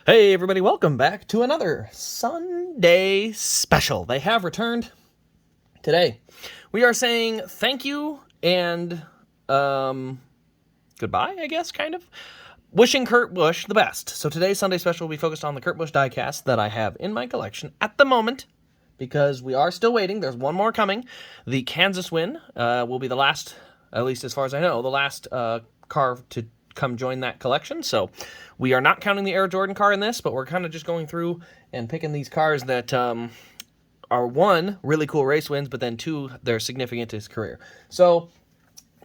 Hey everybody, welcome back to another Sunday special. They have returned today. We are saying thank you and goodbye, I guess, kind of. Wishing Kurt Busch the best. So today's Sunday special will be focused on the Kurt Busch diecast that I have in my collection at the moment, because we are still waiting. There's one more coming. The Kansas win will be the last, at least as far as I know, the last car to come join that collection. So we are not counting the Air Jordan car in this, but we're kind of just going through and picking these cars that are, one, really cool race wins, but then two, they're significant to his career. So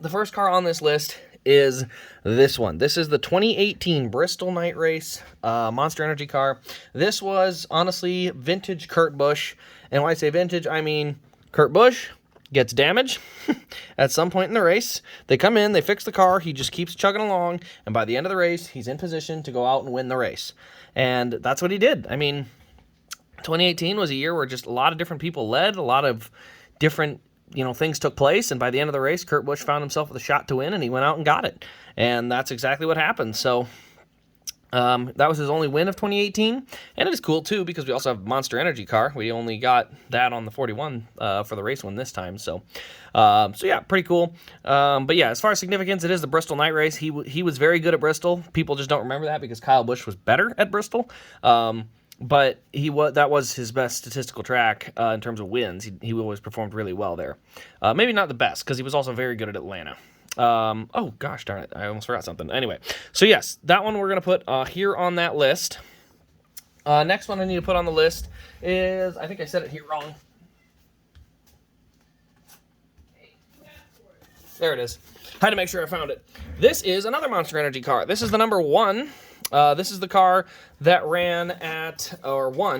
the first car on this list is this one. This is the 2018 Bristol Night Race Monster Energy car. This was honestly vintage Kurt Busch. And when I say vintage, I mean Kurt Busch gets damaged at some point in the race. They come in, they fix the car, he just keeps chugging along, and by the end of the race, he's in position to go out and win the race. And that's what he did. I mean, 2018 was a year where just a lot of different people led, a lot of different things took place, and by the end of the race, Kurt Busch found himself with a shot to win, and he went out and got it. And that's exactly what happened. So that was his only win of 2018, and it is cool too because we also have Monster Energy car. We only got that on the 41 for the race win this time, so yeah, pretty cool. But yeah, as far as significance, it is the Bristol Night Race. He was very good at Bristol. People just don't remember that because Kyle Busch was better at Bristol. But that was his best statistical track in terms of wins. He always performed really well there. Maybe not the best because he was also very good at Atlanta. Oh gosh darn it, I almost forgot something. Anyway, so yes, that one we're going to put here on that list. Next one I need to put on the list is, I think I said it here wrong. There it is. Had to make sure I found it. This is another Monster Energy car. This is the number 1. This is the car that won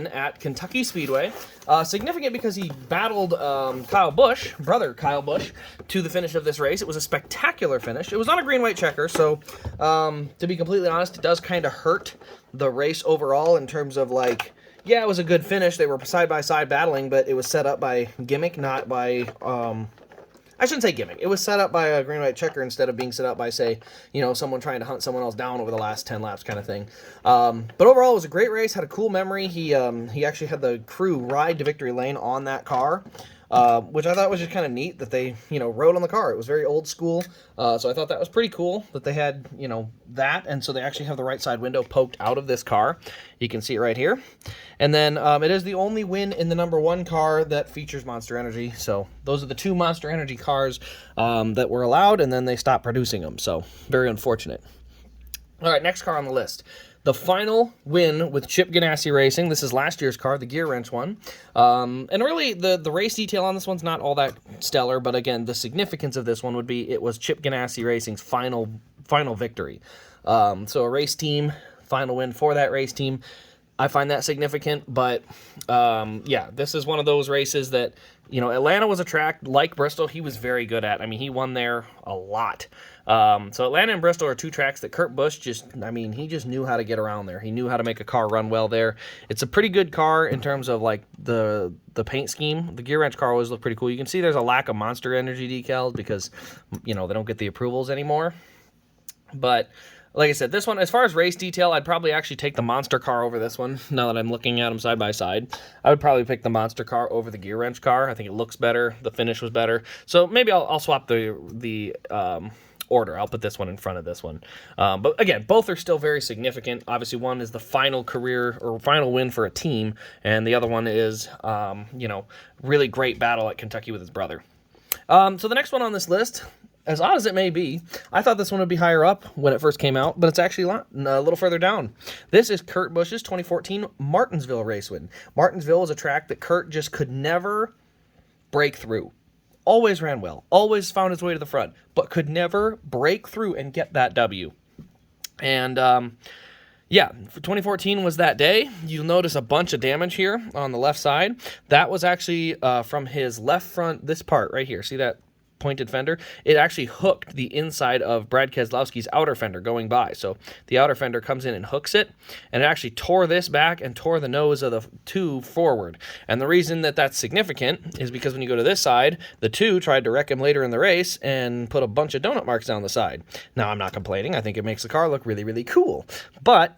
at Kentucky Speedway. Significant because he battled brother Kyle Busch, to the finish of this race. It was a spectacular finish. It was on a green-white checker, so to be completely honest, it does kind of hurt the race overall in terms of, like, yeah, it was a good finish. They were side-by-side battling, but it was set up by gimmick, not by I shouldn't say gimmick. It was set up by a green-white checker instead of being set up by, say, someone trying to hunt someone else down over the last 10 laps kind of thing. But overall, it was a great race, had a cool memory. He actually had the crew ride to victory lane on that car, which I thought was just kind of neat that they, rode on the car. It was very old school, so I thought that was pretty cool that they had, that, and so they actually have the right side window poked out of this car. You can see it right here. And then it is the only win in the number 1 car that features Monster Energy, so those are the 2 Monster Energy cars that were allowed, and then they stopped producing them, so very unfortunate. All right, next car on the list. The final win with Chip Ganassi Racing. This is last year's car, the gear wrench one. And really, the race detail on this one's not all that stellar, but again, the significance of this one would be it was Chip Ganassi Racing's final victory. So a race team, final win for that race team. I find that significant, but yeah, this is one of those races that, Atlanta was a track like Bristol he was very good at. I mean, he won there a lot. So Atlanta and Bristol are 2 tracks that Kurt Busch he just knew how to get around there. He knew how to make a car run well there. It's a pretty good car in terms of, like, the paint scheme. The gear wrench car always looked pretty cool. You can see there's a lack of Monster Energy decals because, they don't get the approvals anymore. But like I said, this one, as far as race detail, I'd probably actually take the Monster car over this one. Now that I'm looking at them side by side, I would probably pick the Monster car over the gear wrench car. I think it looks better. The finish was better. So maybe I'll swap the order. I'll put this one in front of this one. But again, both are still very significant. Obviously, one is the final career or final win for a team, and the other one is, really great battle at Kentucky with his brother. So the next one on this list, as odd as it may be, I thought this one would be higher up when it first came out, but it's actually a little further down. This is Kurt Busch's 2014 Martinsville race win. Martinsville was a track that Kurt just could never break through. Always ran well, always found his way to the front, but could never break through and get that W. And yeah, for 2014 was that day. You'll notice a bunch of damage here on the left side. That was actually from his left front, this part right here. See that pointed fender? It actually hooked the inside of Brad Keselowski's outer fender going by. So the outer fender comes in and hooks it, and it actually tore this back and tore the nose of the 2 forward. And the reason that that's significant is because when you go to this side, the 2 tried to wreck him later in the race and put a bunch of donut marks down the side. Now, I'm not complaining. I think it makes the car look really, really cool. But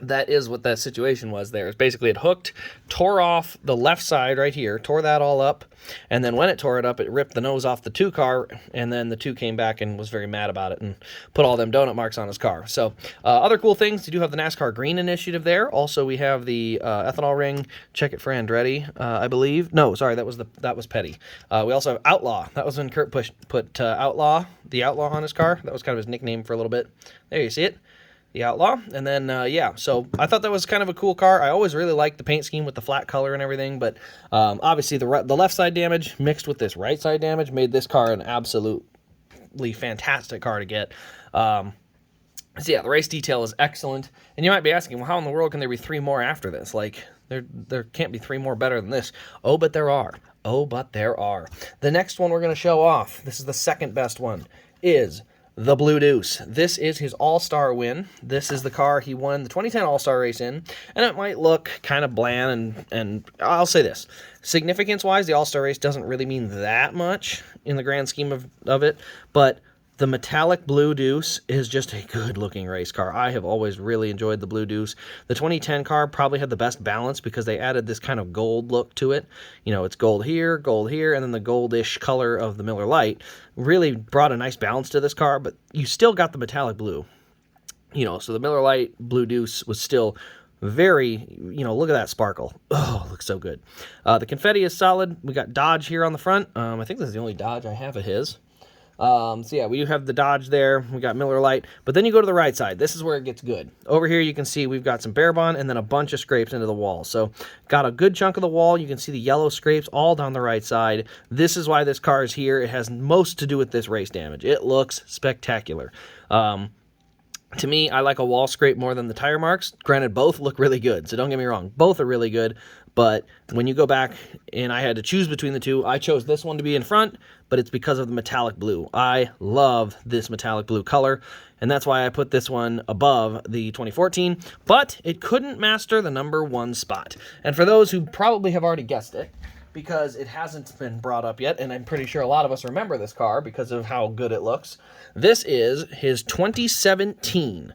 that is what that situation was there. It's basically it hooked, tore off the left side right here, tore that all up, and then when it tore it up, it ripped the nose off the 2 car, and then the 2 came back and was very mad about it and put all them donut marks on his car. So other cool things, you do have the NASCAR Green Initiative there. Also, we have the ethanol ring. Check it for Andretti, I believe. No, sorry, that was Petty. We also have Outlaw. That was when Kurt Busch put the Outlaw on his car. That was kind of his nickname for a little bit. There, you see it. The Outlaw. And then, yeah, so I thought that was kind of a cool car. I always really liked the paint scheme with the flat color and everything, but obviously the left side damage mixed with this right side damage made this car an absolutely fantastic car to get. So yeah, the race detail is excellent. And you might be asking, well, how in the world can there be 3 more after this? Like, there can't be 3 more better than this. Oh, but there are. Oh, but there are. The next one we're going to show off, this is the second best one, is the Blue Deuce. This is his All-Star win. This is the car he won the 2010 All-Star race in, and it might look kind of bland, and I'll say this. Significance-wise, the All-Star race doesn't really mean that much in the grand scheme of it, but the metallic Blue Deuce is just a good-looking race car. I have always really enjoyed the Blue Deuce. The 2010 car probably had the best balance because they added this kind of gold look to it. You know, it's gold here, and then the goldish color of the Miller Lite really brought a nice balance to this car, but you still got the metallic blue. You know, so the Miller Lite Blue Deuce was still very, you know, look at that sparkle. Oh, it looks so good. The confetti is solid. We got Dodge here on the front. I think this is the only Dodge I have of his. So yeah, we do have the Dodge there. We got Miller Lite, but then you go to the right side. This is where it gets good. Over here, you can see we've got some bare bond and then a bunch of scrapes into the wall. So got a good chunk of the wall. You can see the yellow scrapes all down the right side. This is why this car is here. It has most to do with this race damage. It looks spectacular. To me, I like a wall scrape more than the tire marks. Granted, both look really good, so don't get me wrong. Both are really good, but when you go back and I had to choose between the two, I chose this one to be in front, but it's because of the metallic blue. I love this metallic blue color, and that's why I put this one above the 2014, but it couldn't master the #1 spot. And for those who probably have already guessed it, because it hasn't been brought up yet, and I'm pretty sure a lot of us remember this car because of how good it looks. This is his 2017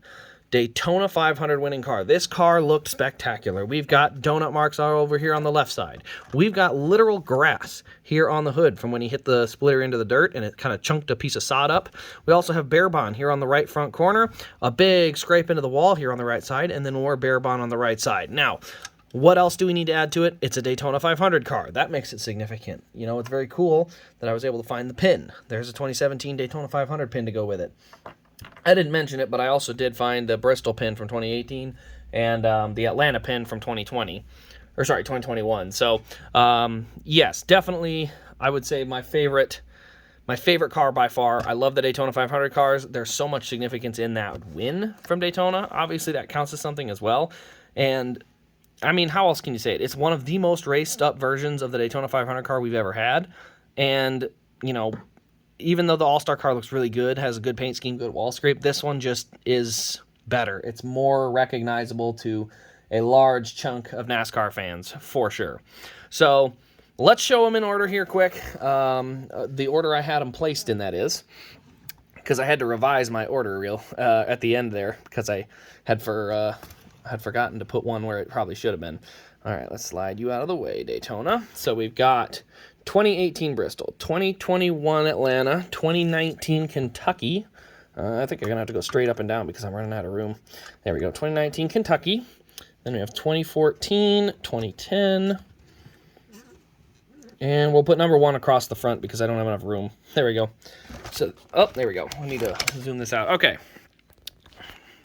Daytona 500 winning car. This car looked spectacular. We've got donut marks all over here on the left side. We've got literal grass here on the hood from when he hit the splitter into the dirt and it kind of chunked a piece of sod up. We also have bare bond here on the right front corner, a big scrape into the wall here on the right side, and then more bare bond on the right side. Now, what else do we need to add to it? It's a Daytona 500 car. That makes it significant. You know, it's very cool that I was able to find the pin. There's a 2017 Daytona 500 pin to go with it. I didn't mention it, but I also did find the Bristol pin from 2018 and the Atlanta pin from 2021. So, yes, definitely, I would say my favorite car by far. I love the Daytona 500 cars. There's so much significance in that win from Daytona. Obviously, that counts as something as well. And I mean, how else can you say it? It's one of the most raced up versions of the Daytona 500 car we've ever had. And, you know, even though the All-Star car looks really good, has a good paint scheme, good wall scrape, this one just is better. It's more recognizable to a large chunk of NASCAR fans, for sure. So let's show them in order here quick. The order I had them placed in, that is, because I had to revise my order reel at the end there because I had forgotten to put one where it probably should have been. All right, let's slide you out of the way, Daytona. So we've got 2018 Bristol, 2021 Atlanta, 2019 Kentucky. I think I'm going to have to go straight up and down because I'm running out of room. There we go, 2019 Kentucky. Then we have 2014, 2010. And we'll put #1 across the front because I don't have enough room. There we go. So, oh, there we go. I need to zoom this out. Okay.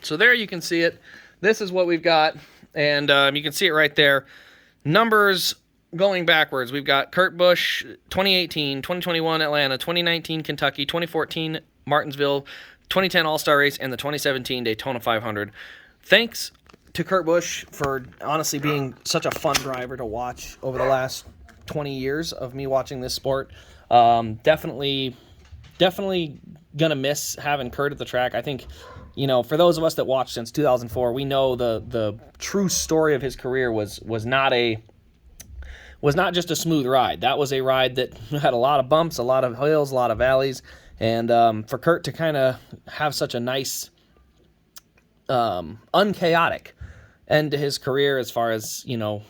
So there you can see it. This is what we've got, and you can see it right there. Numbers going backwards. We've got Kurt Busch, 2018, 2021 Atlanta, 2019 Kentucky, 2014 Martinsville, 2010 All-Star Race, and the 2017 Daytona 500. Thanks to Kurt Busch for honestly being such a fun driver to watch over the last 20 years of me watching this sport. Definitely gonna miss having Kurt at the track. I think, you know, for those of us that watched since 2004, we know the true story of his career was not just a smooth ride. That was a ride that had a lot of bumps, a lot of hills, a lot of valleys, and for Kurt to kind of have such a nice, unchaotic end to his career as far as, you know,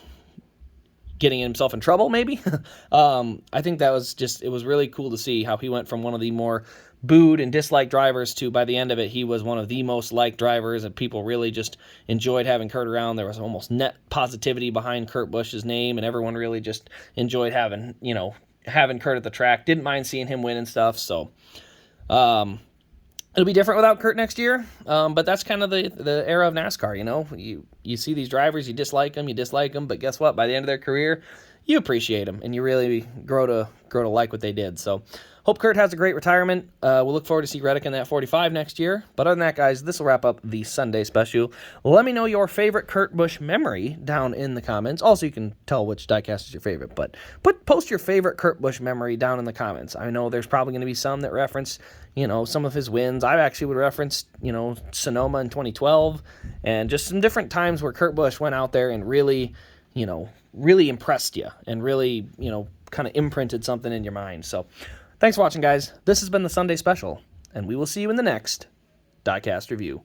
getting himself in trouble, maybe. I think that was just, it was really cool to see how he went from one of the more booed and disliked drivers to, by the end of it, he was one of the most liked drivers, and people really just enjoyed having Kurt around. There was almost net positivity behind Kurt Busch's name, and everyone really just enjoyed having, you know, having Kurt at the track. Didn't mind seeing him win and stuff, so it'll be different without Kurt next year, but that's kind of the era of NASCAR, you know? You see these drivers, you dislike them, but guess what? By the end of their career, you appreciate them, and you really grow to like what they did. So hope Kurt has a great retirement. We'll look forward to see Reddick in that 45 next year. But other than that, guys, this will wrap up the Sunday special. Let me know your favorite Kurt Busch memory down in the comments. Also, you can tell which diecast is your favorite, but post your favorite Kurt Busch memory down in the comments. I know there's probably going to be some that reference, you know, some of his wins. I actually would reference, you know, Sonoma in 2012, and just some different times where Kurt Busch went out there and really, you know, really impressed you and really, you know, kind of imprinted something in your mind. So thanks for watching, guys. This has been the Sunday special, and we will see you in the next diecast review.